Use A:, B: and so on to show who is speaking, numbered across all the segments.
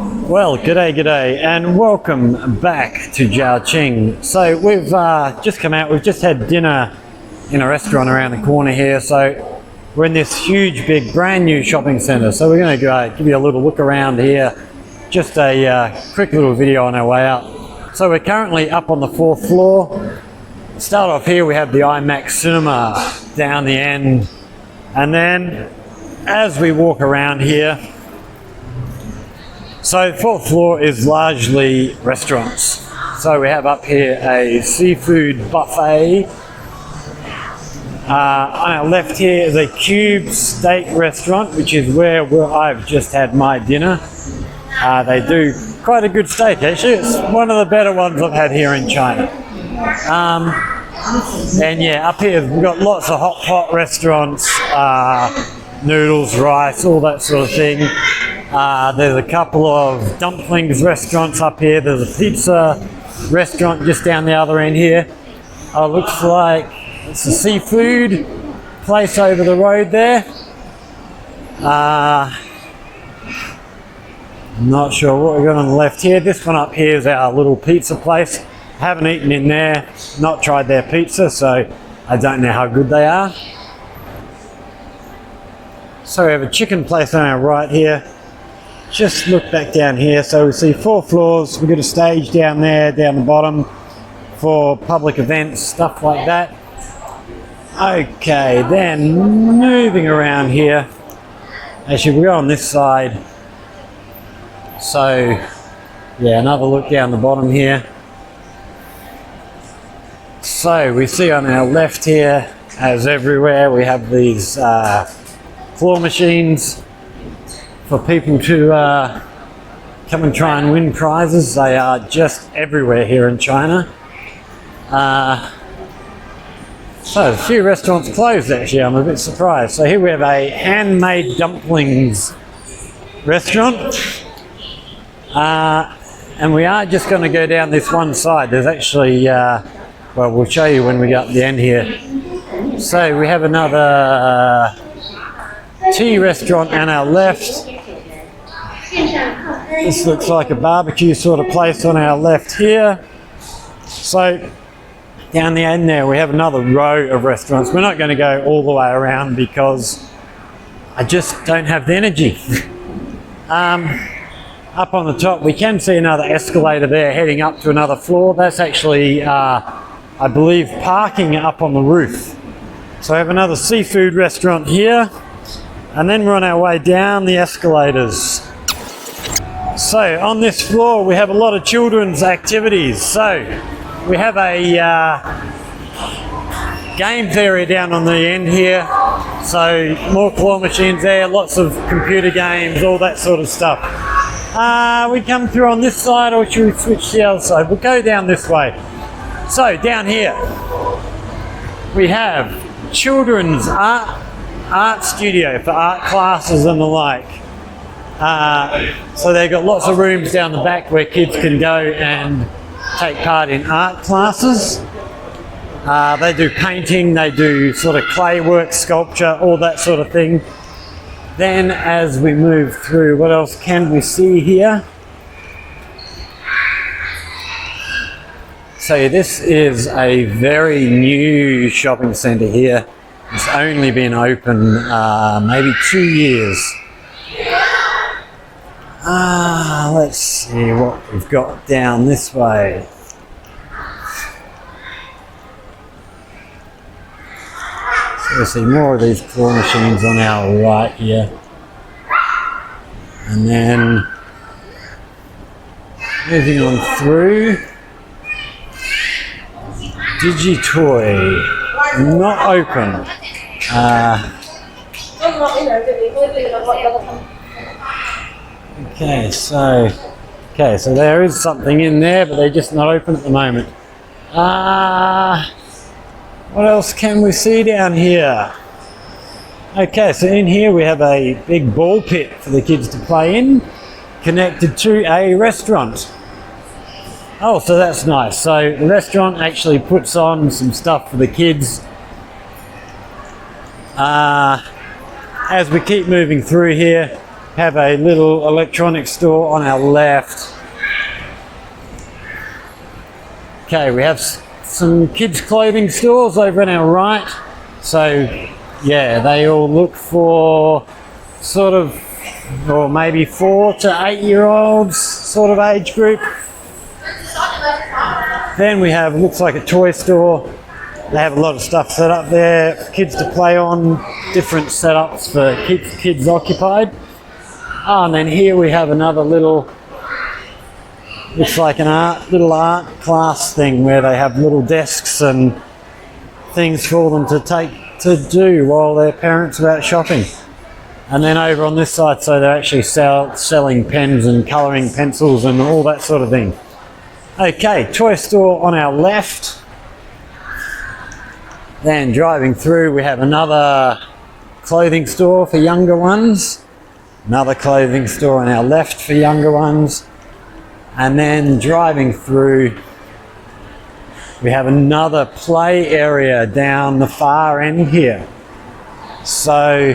A: Well, g'day, and welcome back to ZhaoQing. So we've just come out, we've just had dinner in a restaurant around the corner here. So we're in this huge, big, brand new shopping centre. So we're going to give you a little look around here. Just a quick little video on our way out. So we're currently up on the 4th floor. Start off here, we have the IMAX cinema down the end. And then as we walk around here, so 4th floor is largely restaurants. So we have up here a seafood buffet. On our left here is a Cube steak restaurant, which is where I've just had my dinner. They do quite a good steak actually. It's one of the better ones I've had here in China. And yeah, up here we've got lots of hot pot restaurants, noodles, rice, all that sort of thing. There's a couple of dumplings restaurants up here. There's a pizza restaurant just down the other end here. Looks like it's a seafood place over the road there. I'm not sure what we've got on the left here. This one up here is our little pizza place. Haven't eaten in there, not tried their pizza, so I don't know how good they are. So we have a chicken place on our right here. Just look back down here, so we see 4 floors. We've got a stage down there, down the bottom, for public events, stuff like that. Okay, then moving around here. Actually, we'll go on this side. So, yeah, another look down the bottom here. So, we see on our left here, as everywhere, we have these claw machines for people to come and try and win prizes. They are just everywhere here in China. So a few restaurants closed actually, I'm a bit surprised. So here we have a handmade dumplings restaurant. And we are just going to go down this one side. There's actually, well, we'll show you when we get up the end here. So we have another tea restaurant on our left. This looks like a barbecue sort of place on our left here. So down the end there we have another row of restaurants. We're not going to go all the way around because I just don't have the energy. Up on the top we can see another escalator there heading up to another floor. That's actually I believe parking up on the roof. So I have another seafood restaurant here, and then we're on our way down the escalators. So on this floor we have a lot of children's activities. So we have a games area down on the end here. So more claw machines there, lots of computer games, all that sort of stuff. We come through on this side, or should we switch to the other side? We'll go down this way. So down here we have children's art studio for art classes and the like. So they've got lots of rooms down the back where kids can go and take part in art classes. They do painting, they do sort of clay work, sculpture, all that sort of thing. Then as we move through, what else can we see here? So this is a very new shopping centre here. It's only been open maybe 2 years. Let's see what we've got down this way. So we see more of these claw machines on our right here. And then moving on through, DigiToy, not open. Okay, so there is something in there, but they're just not open at the moment. What else can we see down here? Okay, so in here we have a big ball pit for the kids to play in, connected to a restaurant. Oh, so that's nice. So the restaurant actually puts on some stuff for the kids. As we keep moving through here, have a little electronics store on our left. Okay, we have some kids' clothing stores over on our right. So, yeah, they all look for sort of, or maybe 4 to 8 year olds sort of age group. Then we have, looks like a toy store. They have a lot of stuff set up there for kids to play on, different setups for kids occupied. Oh, and then here we have another little, looks like an little art class thing where they have little desks and things for them to do while their parents are out shopping. And then over on this side, so they're actually selling pens and colouring pencils and all that sort of thing. Okay, toy store on our left. Then driving through, we have another clothing store for younger ones. Another clothing store on our left for younger ones. And then driving through, we have another play area down the far end here. So,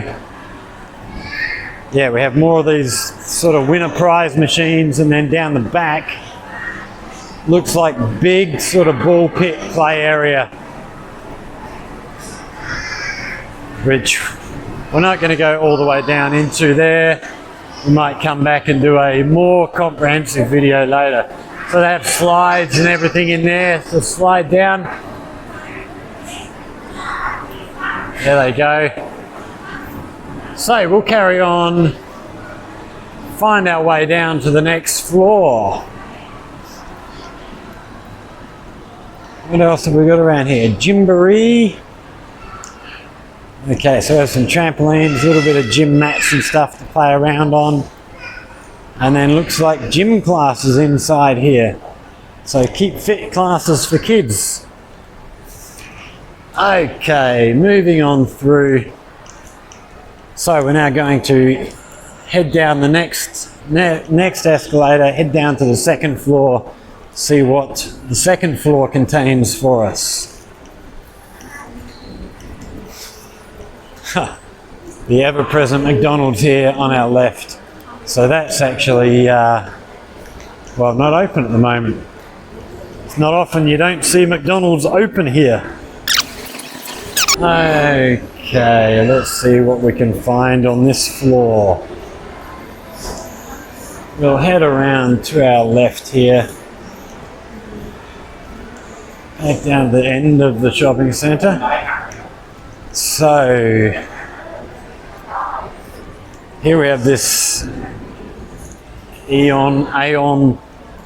A: yeah, we have more of these sort of winner prize machines, and then down the back, looks like big sort of ball pit play area, which we're not going to go all the way down into there. We might come back and do a more comprehensive video later. So they have slides and everything in there, so slide down. There they go. So we'll carry on, find our way down to the next floor. What else have we got around here? Gymboree. Okay, so we have some trampolines, a little bit of gym mats and stuff to play around on. And then looks like gym classes inside here. So keep fit classes for kids. Okay, moving on through. So we're now going to head down the next escalator, head down to the second floor, see what the second floor contains for us. The ever-present McDonald's here on our left. So that's actually, well, not open at the moment. It's not often you don't see McDonald's open here. Okay, let's see what we can find on this floor. We'll head around to our left here. Back down to the end of the shopping centre. So, here we have this Aeon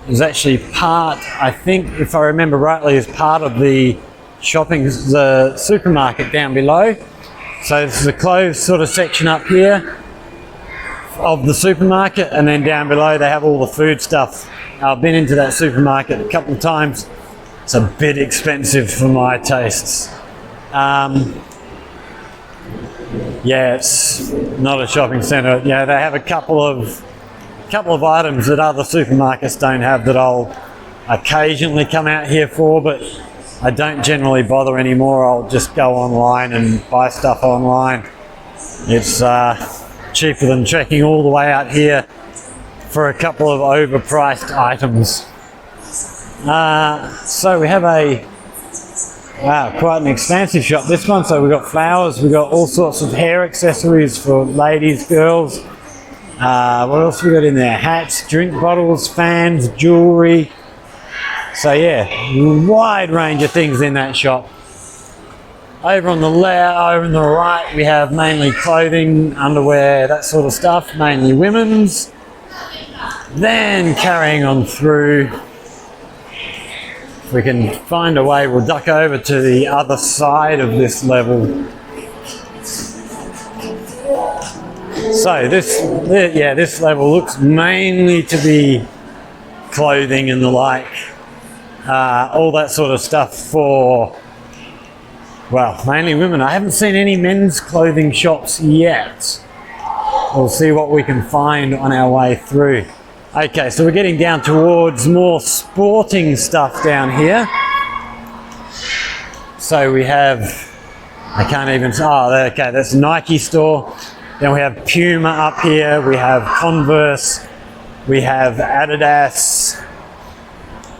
A: is actually part, I think, if I remember rightly, is part of the the supermarket down below. So this is a clothes sort of section up here of the supermarket, and then down below they have all the food stuff. I've been into that supermarket a couple of times. It's a bit expensive for my tastes. Yeah, it's not a shopping centre. Yeah, they have a couple of items that other supermarkets don't have that I'll occasionally come out here for, but I don't generally bother anymore. I'll just go online and buy stuff online. It's cheaper than trekking all the way out here for a couple of overpriced items. So we have quite an expansive shop, this one. So we've got flowers, we've got all sorts of hair accessories for ladies, girls. What else we got in there? Hats, drink bottles, fans, jewellery. So yeah, wide range of things in that shop. Over on the left, over on the right, we have mainly clothing, underwear, that sort of stuff, mainly women's. Then carrying on through, if we can find a way, we'll duck over to the other side of this level. So this level looks mainly to be clothing and the like. All that sort of stuff for, well, mainly women. I haven't seen any men's clothing shops yet. We'll see what we can find on our way through. Okay, so we're getting down towards more sporting stuff down here. So we have, I can't even, okay, that's a Nike store. Then we have Puma up here, we have Converse, we have Adidas,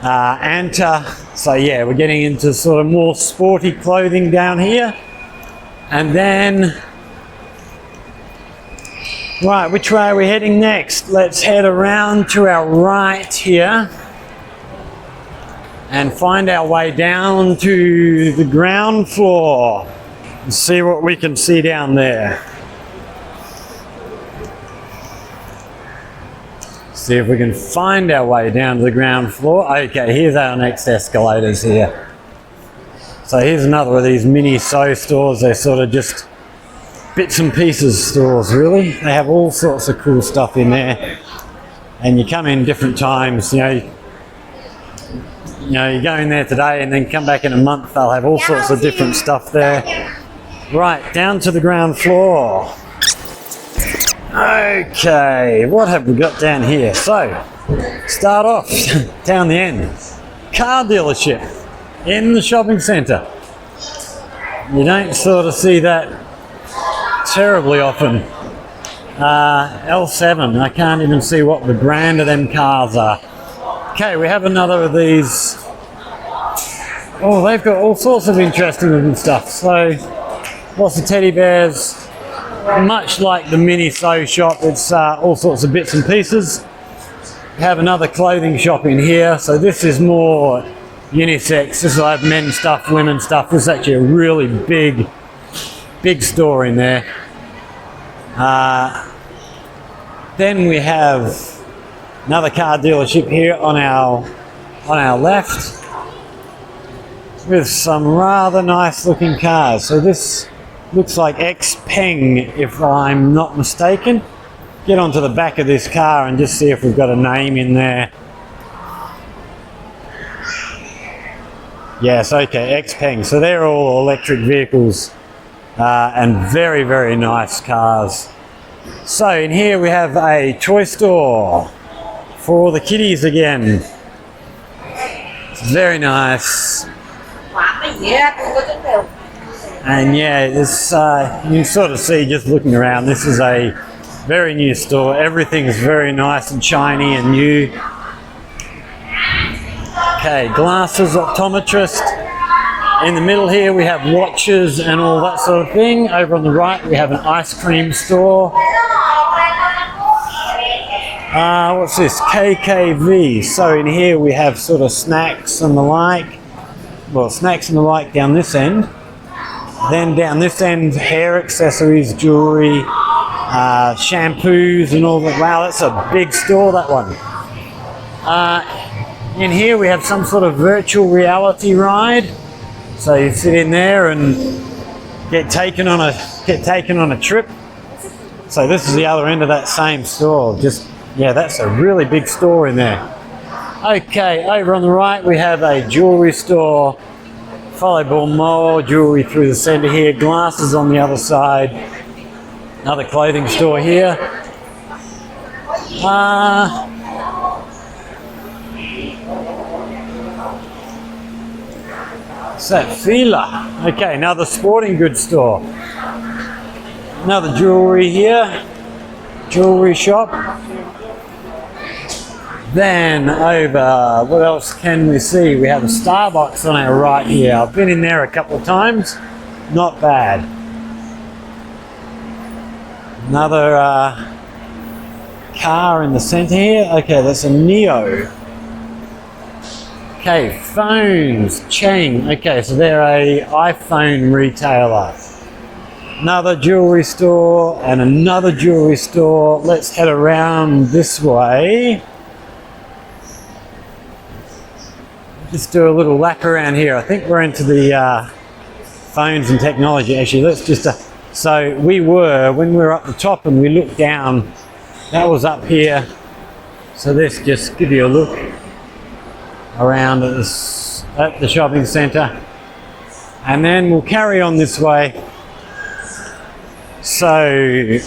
A: Anta. So yeah, we're getting into sort of more sporty clothing down here. And then, right, which way are we heading next? Let's head around to our right here and find our way down to the ground floor and see what we can see down there. See if we can find our way down to the ground floor. Okay, here's our next escalators here. So here's another of these mini sew stores. They're sort of just bits and pieces stores, really. They have all sorts of cool stuff in there. And you come in different times, you go in there today and then come back in a month, they'll have all sorts of different stuff there. Right, down to the ground floor. Okay, what have we got down here? So, start off down the end. Car dealership in the shopping centre. You don't sort of see that terribly often. L7, I can't even see what the brand of them cars are. Okay, we have another of these. Oh, they've got all sorts of interesting looking stuff. So, lots of teddy bears. Much like the mini sew shop, it's all sorts of bits and pieces. We have another clothing shop in here. So this is more unisex. This will have men's stuff, women's stuff. This is actually a really big store in there. Then we have another car dealership here on our left with some rather nice looking cars. So this looks like XPeng, if I'm not mistaken. Get onto the back of this car and just see if we've got a name in there. Yes, okay, XPeng. So they're all electric vehicles and very, very nice cars. So in here we have a toy store for the kiddies again. It's very nice. And yeah, this you can sort of see just looking around, this is a very new store. Everything's very nice and shiny and new. Okay, glasses, optometrist. In the middle here we have watches and all that sort of thing. Over on the right we have an ice cream store. What's this? KKV. So in here we have sort of snacks and the like. Well, snacks and the like down this end. Then down this end, hair accessories, jewellery, shampoos and all that. Wow, that's a big store, that one. In here we have some sort of virtual reality ride. So you sit in there and get taken on a trip. So this is the other end of that same store. Just, yeah, that's a really big store in there. Okay, over on the right we have a jewellery store. Followed by more jewellery through the centre here, glasses on the other side, another clothing store here. What's that? Fila. Okay, another sporting goods store. Another jewellery here, jewellery shop. Then over, what else can we see? We have a Starbucks on our right here. I've been in there a couple of times. Not bad. Another car in the centre here. Okay, that's a Neo. Okay, phones, Chang. Okay, so they're a iPhone retailer. Another jewellery store and another jewellery store. Let's head around this way. Just do a little lap around here. I think we're into the phones and technology. Actually, let's just so we were, when we were up the top and we looked down, that was up here. So let's just give you a look around at the shopping centre, and then we'll carry on this way. So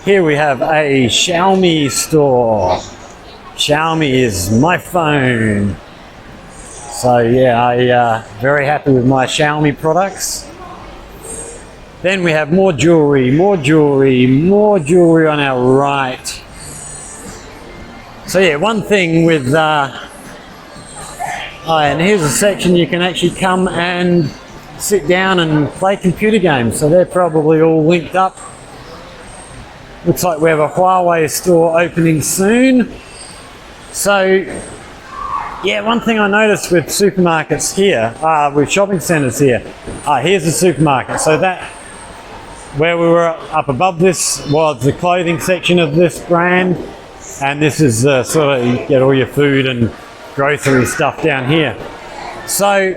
A: here we have a Xiaomi store. Xiaomi is my phone. So yeah, I very happy with my Xiaomi products. Then we have more jewelry, more jewelry, more jewelry on our right. So yeah, one thing with, and here's a section you can actually come and sit down and play computer games. So they're probably all linked up. Looks like we have a Huawei store opening soon. So yeah, one thing I noticed with supermarkets here, with shopping centres here, here's the supermarket. So that, where we were up above this was the clothing section of this brand, and this is sort of, you get all your food and grocery stuff down here. So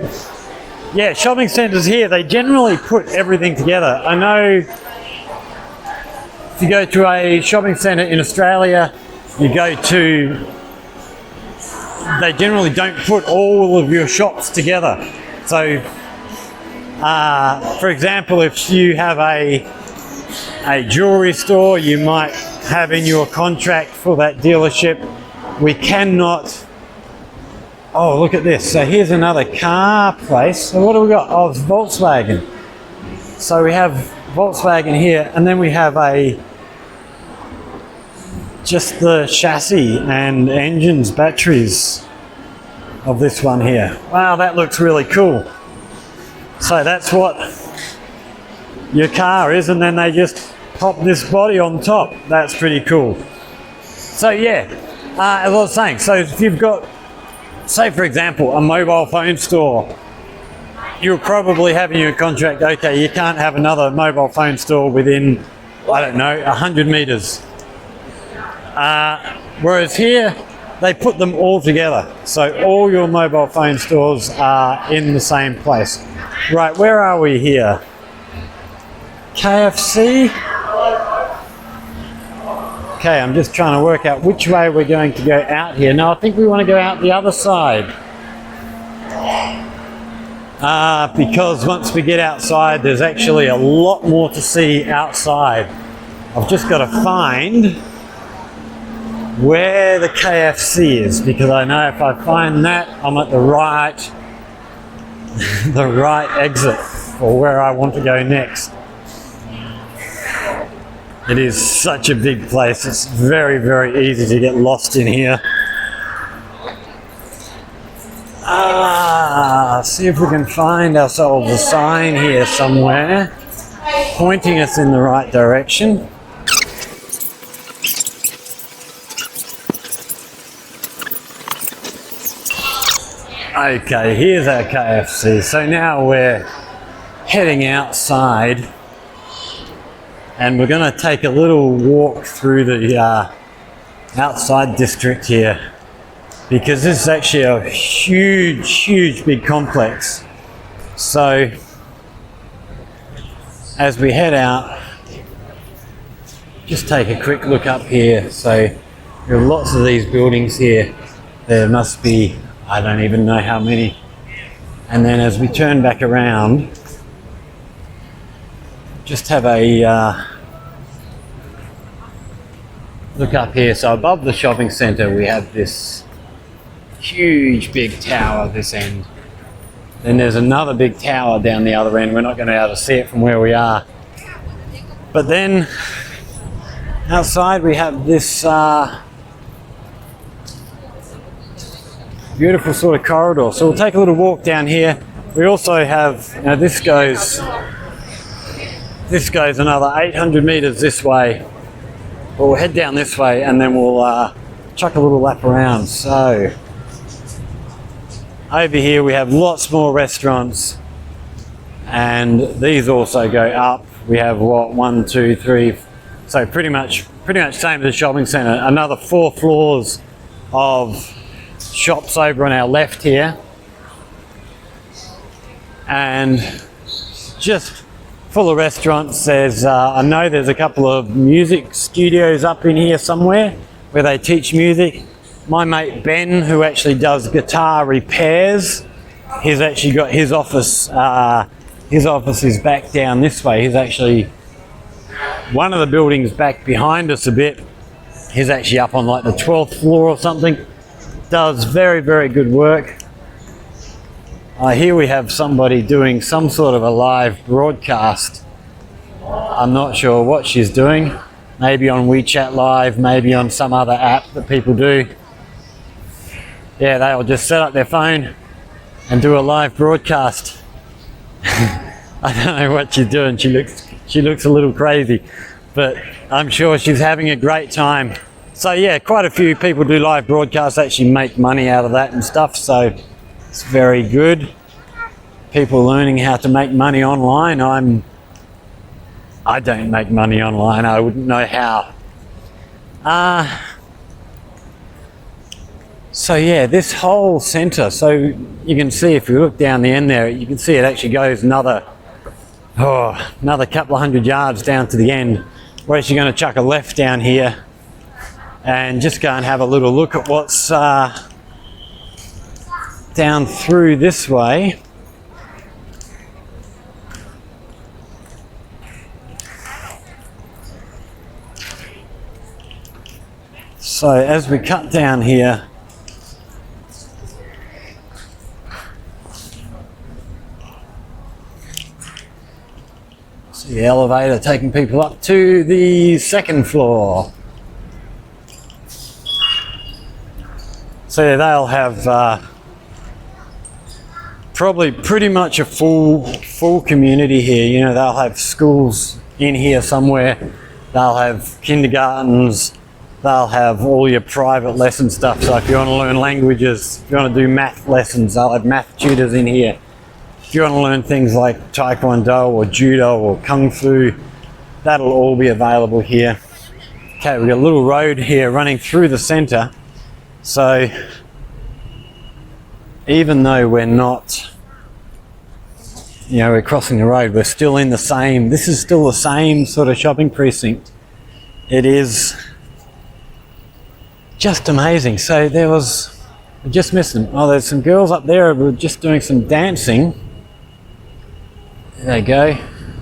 A: yeah, shopping centres here, they generally put everything together. I know if you go to a shopping centre in Australia, you go to, they generally don't put all of your shops together. So, for example, if you have a jewelry store, you might have in your contract for that dealership, we cannot, oh, look at this. So here's another car place. So what do we got? Oh, it's Volkswagen. So we have Volkswagen here, and then we have just the chassis and engines, batteries of this one here. Wow, that looks really cool. So that's what your car is, and then they just pop this body on top. That's pretty cool. So yeah, as I was saying, so if you've got, say for example, a mobile phone store, you'll probably have in your contract, okay, you can't have another mobile phone store within, I don't know, 100 meters. Whereas here, they put them all together. So all your mobile phone stores are in the same place. Right, where are we here? KFC? Okay, I'm just trying to work out which way we're going to go out here. No, I think we want to go out the other side. Because once we get outside, there's actually a lot more to see outside. I've just got to find where the KFC is, because I know if I find that, I'm at the right the right exit for where I want to go next. It is such a big place. It's very, very easy to get lost in here. See if we can find ourselves a sign here somewhere pointing us in the right direction. Okay, here's our KFC. So now we're heading outside, and we're going to take a little walk through the outside district here, because this is actually a huge big complex. So as we head out, just take a quick look up here. So there are lots of these buildings here. There must be, I don't even know how many. And then as we turn back around, just have a look up here. So above the shopping centre, we have this huge big tower this end. Then there's another big tower down the other end. We're not going to be able to see it from where we are. But then outside we have this beautiful sort of corridor. So we'll take a little walk down here. We also have, you know, this goes another 800 meters this way. But we'll head down this way and then we'll chuck a little lap around. So over here we have lots more restaurants, and these also go up. We have what, 1, 2, 3, so pretty much same as the shopping centre. Another 4 floors of shops over on our left here, and just full of restaurants. There's I know there's a couple of music studios up in here somewhere where they teach music. My mate Ben, who actually does guitar repairs, he's actually got his office. His office is back down this way. He's actually one of the buildings back behind us a bit. He's actually up on like the 12th floor or something. Does very, very good work. Here we have somebody doing some sort of a live broadcast I'm not sure what she's doing. Maybe on WeChat Live, maybe on some other app that people do. Yeah, they'll just set up their phone and do a live broadcast. I don't know what she's doing. She looks a little crazy, but I'm sure she's having a great time. So yeah, quite a few people do live broadcasts, actually make money out of that and stuff. So it's very good. People learning how to make money online. I don't make money online. I wouldn't know how. So yeah, this whole centre, so you can see if you look down the end there, you can see it actually goes another couple of 100 yards down to the end. We're actually going to chuck a left down here and just go and have a little look at what's down through this way. So as we cut down here, see the elevator taking people up to the second floor. So yeah, they'll have probably pretty much a full community here. You know, they'll have schools in here somewhere. They'll have kindergartens. They'll have all your private lesson stuff. So if you want to learn languages, if you want to do math lessons, they'll have math tutors in here. If you want to learn things like Taekwondo or Judo or Kung Fu, that'll all be available here. Okay, we've got a little road here running through the centre. So even though we're not, you know, we're crossing the road, we're still in the same, this is still the same sort of shopping precinct. It is just amazing. So there was, I just missed them. Oh, there's some girls up there who were just doing some dancing. There they go.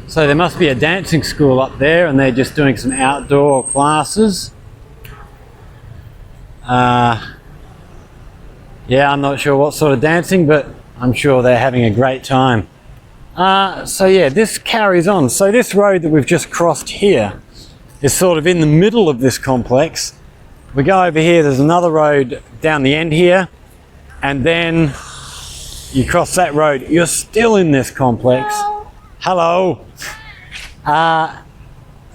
A: So there must be a dancing school up there and they're just doing some outdoor classes. Yeah, I'm not sure what sort of dancing, but I'm sure they're having a great time. So yeah, this carries on. So this road that we've just crossed here is sort of in the middle of this complex. We go over here, there's another road down the end here, and then you cross that road, you're still in this complex. Hello.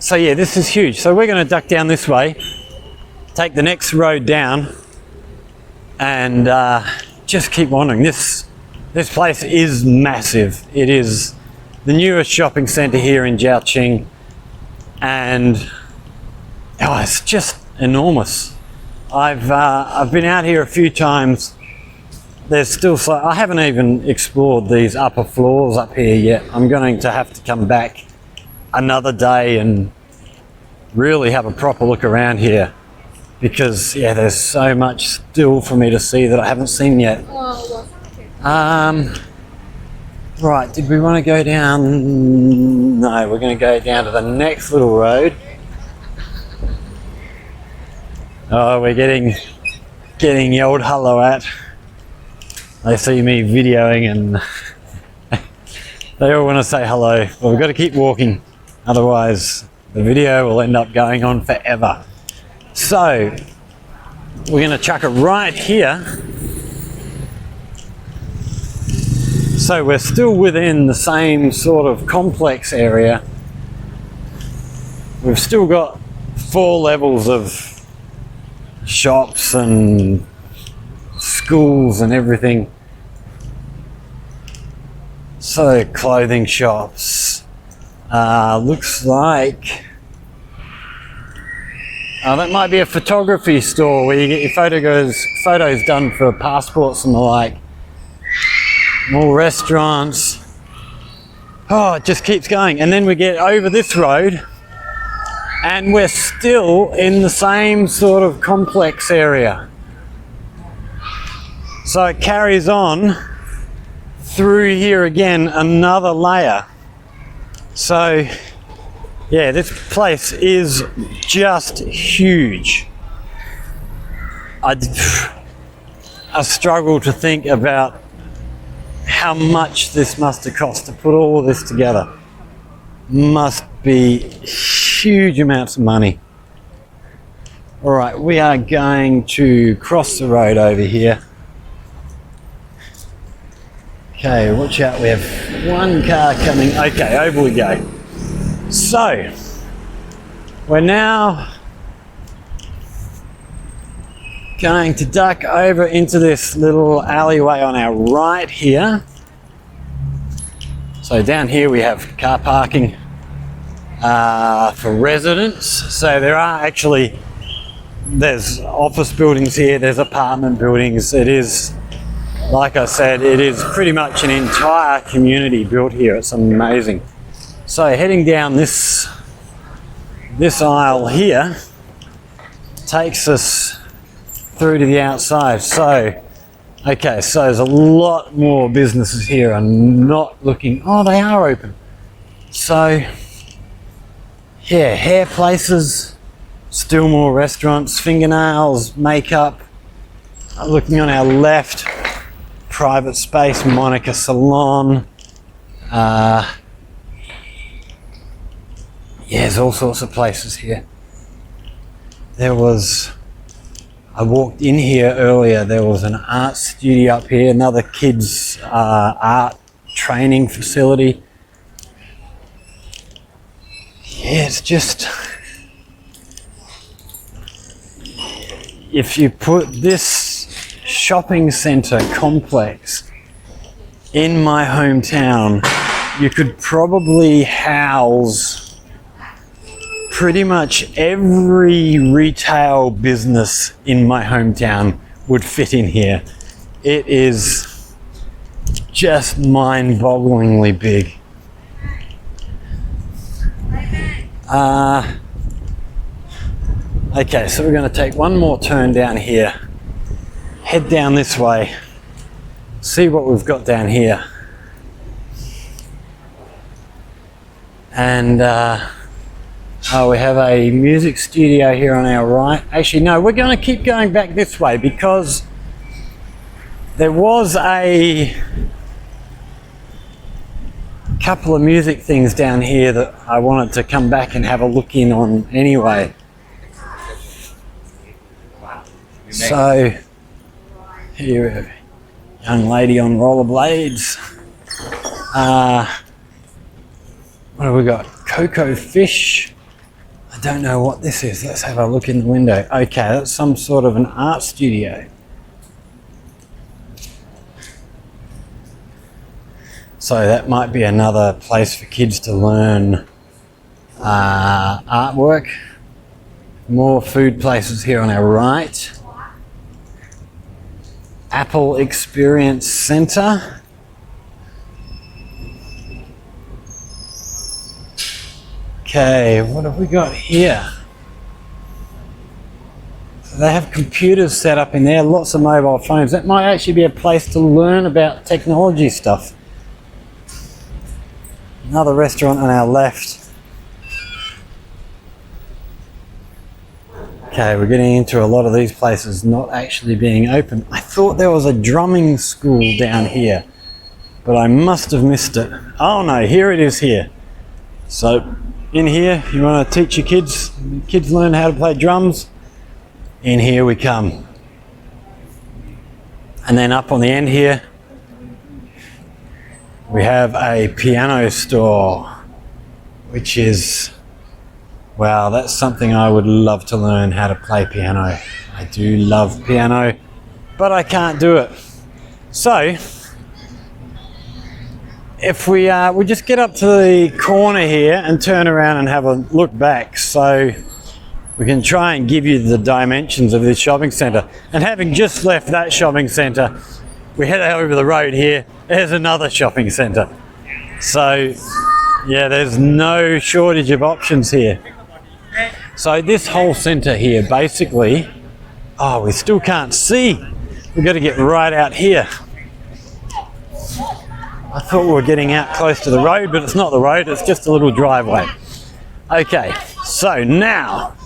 A: So yeah, this is huge. So we're going to duck down this way, take the next road down, and just keep wandering. This place is massive. It is the newest shopping centre here in ZhaoQing, and oh, it's just enormous. I've been out here a few times. There's still I haven't even explored these upper floors up here yet. I'm going to have to come back another day and really have a proper look around here, because yeah, there's so much still for me to see that I haven't seen yet. Right, did we want to go down? No, we're going to go down to the next little road. Oh, we're getting yelled hello at. They see me videoing and they all want to say hello. Well, we've got to keep walking, otherwise the video will end up going on forever. So we're going to chuck it right here. So we're still within the same sort of complex area. We've still got 4 levels of shops and schools and everything. So clothing shops, looks like, that might be a photography store where you get your photos done for passports and the like. More restaurants. Oh, it just keeps going. And then we get over this road and we're still in the same sort of complex area. So it carries on through here again, another layer. So yeah, this place is just huge. I struggle to think about how much this must have cost to put all this together. Must be huge amounts of money. All right, we are going to cross the road over here. Okay, watch out, we have one car coming. Okay, over we go. So, we're now going to duck over into this little alleyway on our right here. So down here we have car parking for residents. So there are actually, there's office buildings here, there's apartment buildings. It is, like I said, it is pretty much an entire community built here. It's amazing. So heading down this aisle here takes us through to the outside. So, okay, so there's a lot more businesses here. I'm not looking, oh, they are open. So, yeah, hair places, still more restaurants, fingernails, makeup. Looking on our left, private space, Monica Salon. Yeah, there's all sorts of places here. I walked in here earlier, there was an art studio up here, another kids art training facility. Yeah, it's just, if you put this shopping centre complex in my hometown, you could probably house pretty much every retail business in my hometown would fit in here. It is just mind-bogglingly big. Okay, so we're going to take one more turn down here, head down this way, see what we've got down here. And oh, we have a music studio here on our right. Actually, no, we're going to keep going back this way because there was a couple of music things down here that I wanted to come back and have a look in on anyway. So, here we have a young lady on rollerblades. What have we got? Cocoa Fish. I don't know what this is. Let's have a look in the window. Okay, that's some sort of an art studio. So that might be another place for kids to learn artwork. More food places here on our right. Apple Experience Centre. Okay, what have we got here? So they have computers set up in there, lots of mobile phones. That might actually be a place to learn about technology stuff. Another restaurant on our left. Okay, we're getting into a lot of these places not actually being open. I thought there was a drumming school down here, but I must have missed it. Oh no, here it is here. So in here, you want to teach your kids learn how to play drums, in here we come. And then up on the end here, we have a piano store, which is, wow, that's something I would love to learn, how to play piano. I do love piano, but I can't do it. So, if we just get up to the corner here and turn around and have a look back, so we can try and give you the dimensions of this shopping centre. And having just left that shopping centre, we head over the road here, there's another shopping centre. So, yeah, there's no shortage of options here. So this whole centre here, basically, oh, we still can't see. We've got to get right out here. I thought we were getting out close to the road, but it's not the road, it's just a little driveway. Okay, so now,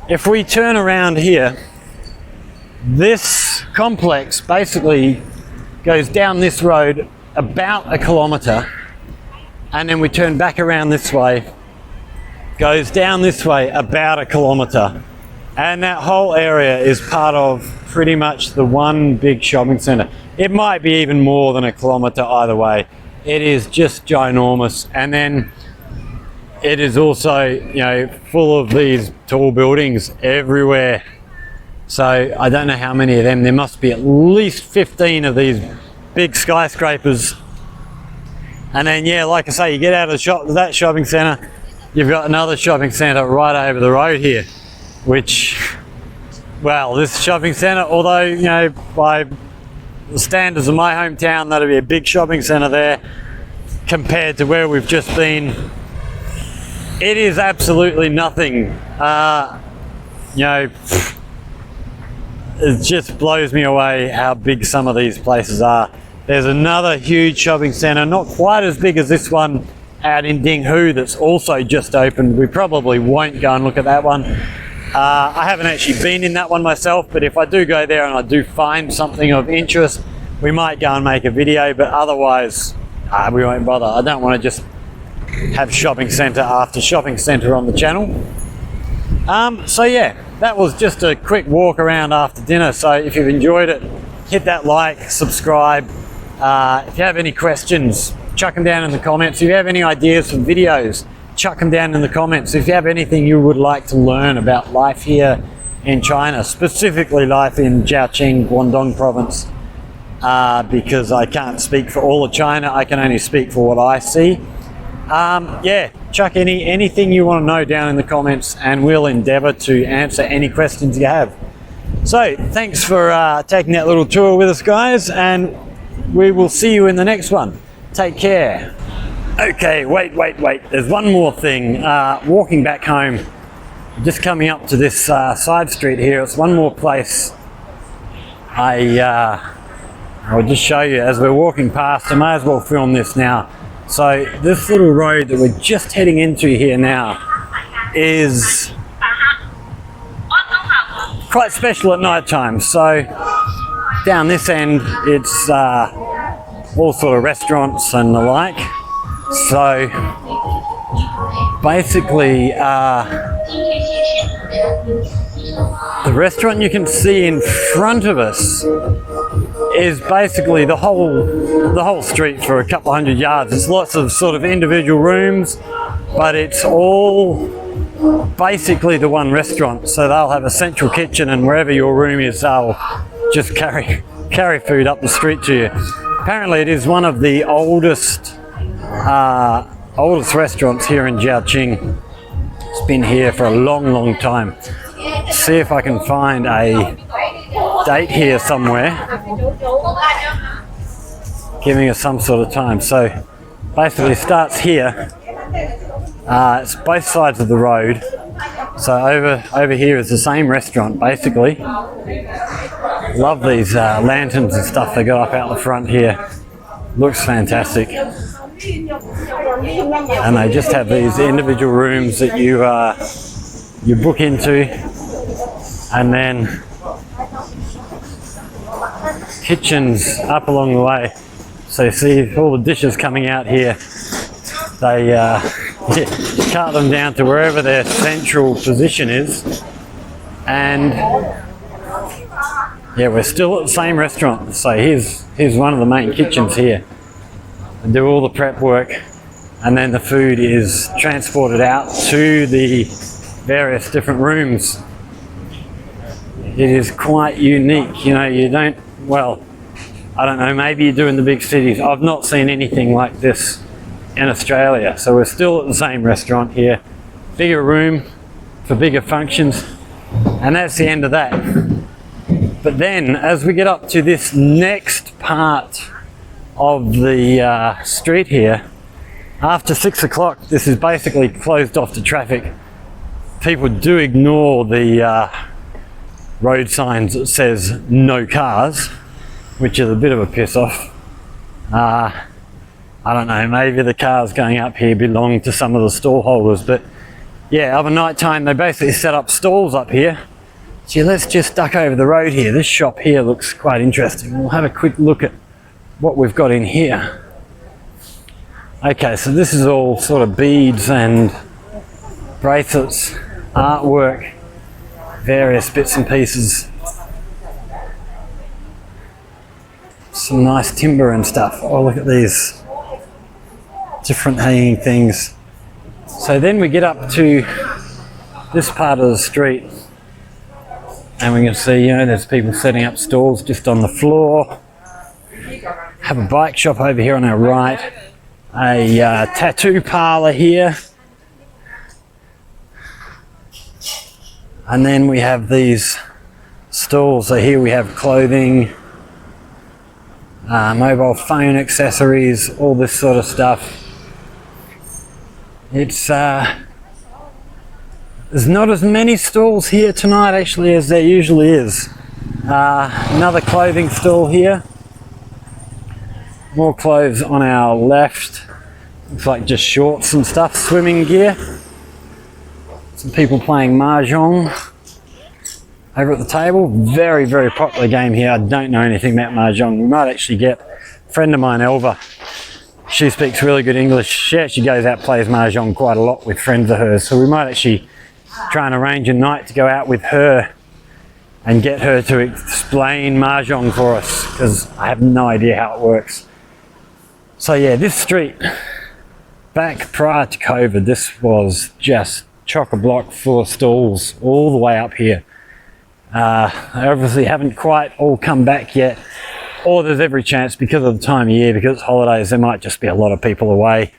A: if we turn around here, this complex basically goes down this road about 1 kilometre, and then we turn back around this way goes down this way about a kilometre, and that whole area is part of pretty much the one big shopping centre. It might be even more than a kilometre either way. It is just ginormous, and then it is also, you know, full of these tall buildings everywhere. So I don't know how many of them. There must be at least 15 of these big skyscrapers. And then, yeah, like I say, you get out of that shopping centre, you've got another shopping centre right over the road here, which, well, this shopping centre, although, you know, by the standards of my hometown, that'll be a big shopping centre there, compared to where we've just been, it is absolutely nothing. You know, it just blows me away how big some of these places are. There's another huge shopping centre, not quite as big as this one out in Dinghu, that's also just opened. We probably won't go and look at that one. I haven't actually been in that one myself, but if I do go there and I do find something of interest, we might go and make a video, but otherwise we won't bother. I don't want to just have shopping centre after shopping centre on the channel. So yeah, that was just a quick walk around after dinner. So if you've enjoyed it, hit that like, subscribe. If you have any questions, chuck them down in the comments. If you have any ideas for videos, chuck them down in the comments. If you have anything you would like to learn about life here in China, specifically life in ZhaoQing, Guangdong province, because I can't speak for all of China, I can only speak for what I see. Yeah, chuck anything you want to know down in the comments, and we'll endeavour to answer any questions you have. So thanks for taking that little tour with us, guys, and we will see you in the next one. Take care. Okay, wait. There's one more thing. Walking back home, just coming up to this side street here, it's one more place I'll just show you as we're walking past. I may as well film this now. So this little road that we're just heading into here now is quite special at night time. So down this end, it's all sort of restaurants and the like. So basically, the restaurant you can see in front of us is basically the whole street for a couple of 100 yards. There's lots of sort of individual rooms, but it's all basically the one restaurant. So they'll have a central kitchen, and wherever your room is, they'll just carry food up the street to you. Apparently it is one of the oldest restaurants here in ZhaoQing. It's been here for a long time. See if I can find a date here somewhere, giving us some sort of time. So basically it starts here. It's both sides of the road. So over here is the same restaurant basically. Love these lanterns and stuff they got up out the front here. Looks fantastic. And they just have these individual rooms that you book into, and then kitchens up along the way. So you see all the dishes coming out here. They cut them down to wherever their central position is, and yeah, we're still at the same restaurant. So here's one of the main kitchens here, and do all the prep work, and then the food is transported out to the various different rooms. It is quite unique, you know. You don't, well, I don't know, maybe you do in the big cities. I've not seen anything like this in Australia. So we're still at the same restaurant here, bigger room for bigger functions, and that's the end of that. But then as we get up to this next part of the street here, after 6 o'clock, this is basically closed off to traffic. People do ignore the road signs that says no cars, which is a bit of a piss off. I don't know, maybe the cars going up here belong to some of the stall holders, but yeah, over night time they basically set up stalls up here. So let's just duck over the road here. This shop here looks quite interesting. We'll have a quick look at what we've got in here. Okay, so this is all sort of beads and bracelets, artwork, various bits and pieces. Some nice timber and stuff. Oh, look at these different hanging things. So then we get up to this part of the street and we can see, you know, there's people setting up stalls just on the floor. Have a bike shop over here on our right. A tattoo parlor here. And then we have these stalls. So here we have clothing, mobile phone accessories, all this sort of stuff. It's there's not as many stalls here tonight actually as there usually is. Another clothing stall here. More clothes on our left. Looks like just shorts and stuff, swimming gear. Some people playing Mahjong over at the table. Very, very popular game here. I don't know anything about Mahjong. We might actually get a friend of mine, Elva. She speaks really good English. She actually goes out and plays Mahjong quite a lot with friends of hers. So we might actually try and arrange a night to go out with her and get her to explain Mahjong for us, because I have no idea how it works. So yeah, this street, back prior to COVID, this was just chock-a-block full of stalls all the way up here. They obviously haven't quite all come back yet, or there's every chance because of the time of year, because it's holidays, there might just be a lot of people away,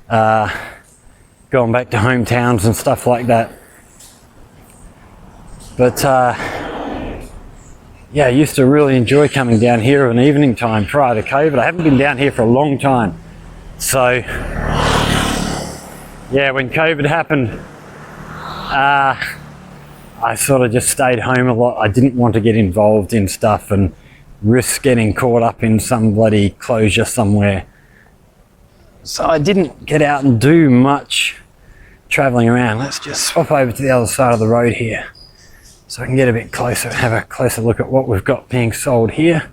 A: going back to hometowns and stuff like that. But yeah, I used to really enjoy coming down here of an evening time prior to COVID. I haven't been down here for a long time. So yeah, when COVID happened, I sort of just stayed home a lot. I didn't want to get involved in stuff and risk getting caught up in some bloody closure somewhere. So I didn't get out and do much traveling around. Let's just swap over to the other side of the road here so I can get a bit closer and have a closer look at what we've got being sold here.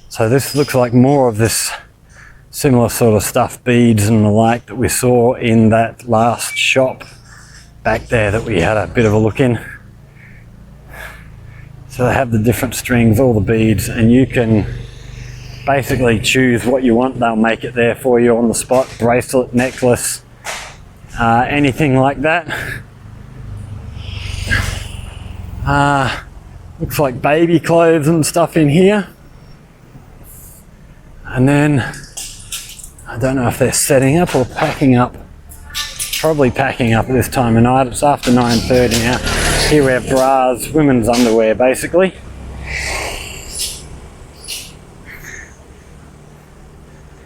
A: So this looks like more of this similar sort of stuff, beads and the like, that we saw in that last shop back there that we had a bit of a look in. So they have the different strings, all the beads, and you can basically choose what you want. They'll make it there for you on the spot. Bracelet, necklace, anything like that. Looks like baby clothes and stuff in here. And then, I don't know if they're setting up or packing up. Probably packing up at this time of night. It's after 9:30 now. Here we have bras, women's underwear basically.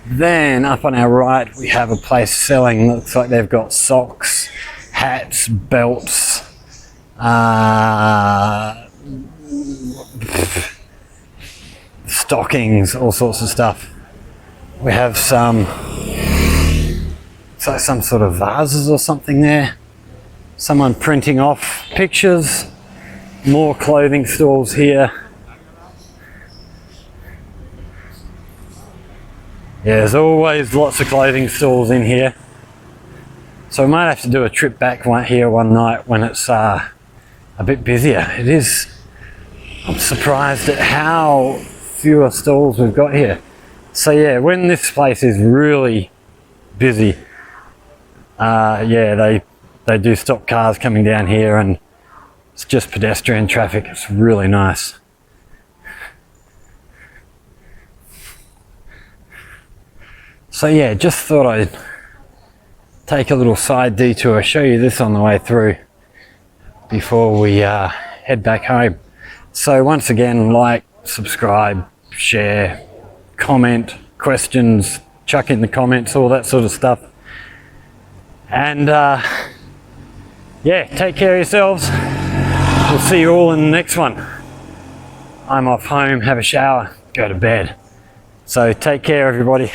A: Then up on our right we have a place selling, looks like they've got socks, hats, belts, stockings, all sorts of stuff. We have some sort of vases or something there. Someone printing off pictures. More clothing stores here. Yeah, there's always lots of clothing stores in here. So we might have to do a trip back here one night when it's a bit busier. It is. I'm surprised at how fewer stalls we've got here. So yeah, when this place is really busy, yeah, they do stop cars coming down here and it's just pedestrian traffic. It's really nice. So yeah, just thought I'd take a little side detour, show you this on the way through before we head back home. So once again, like, subscribe, share, comment, questions, chuck in the comments, all that sort of stuff. And yeah, take care of yourselves. We'll see you all in the next one. I'm off home, have a shower, go to bed. So take care everybody.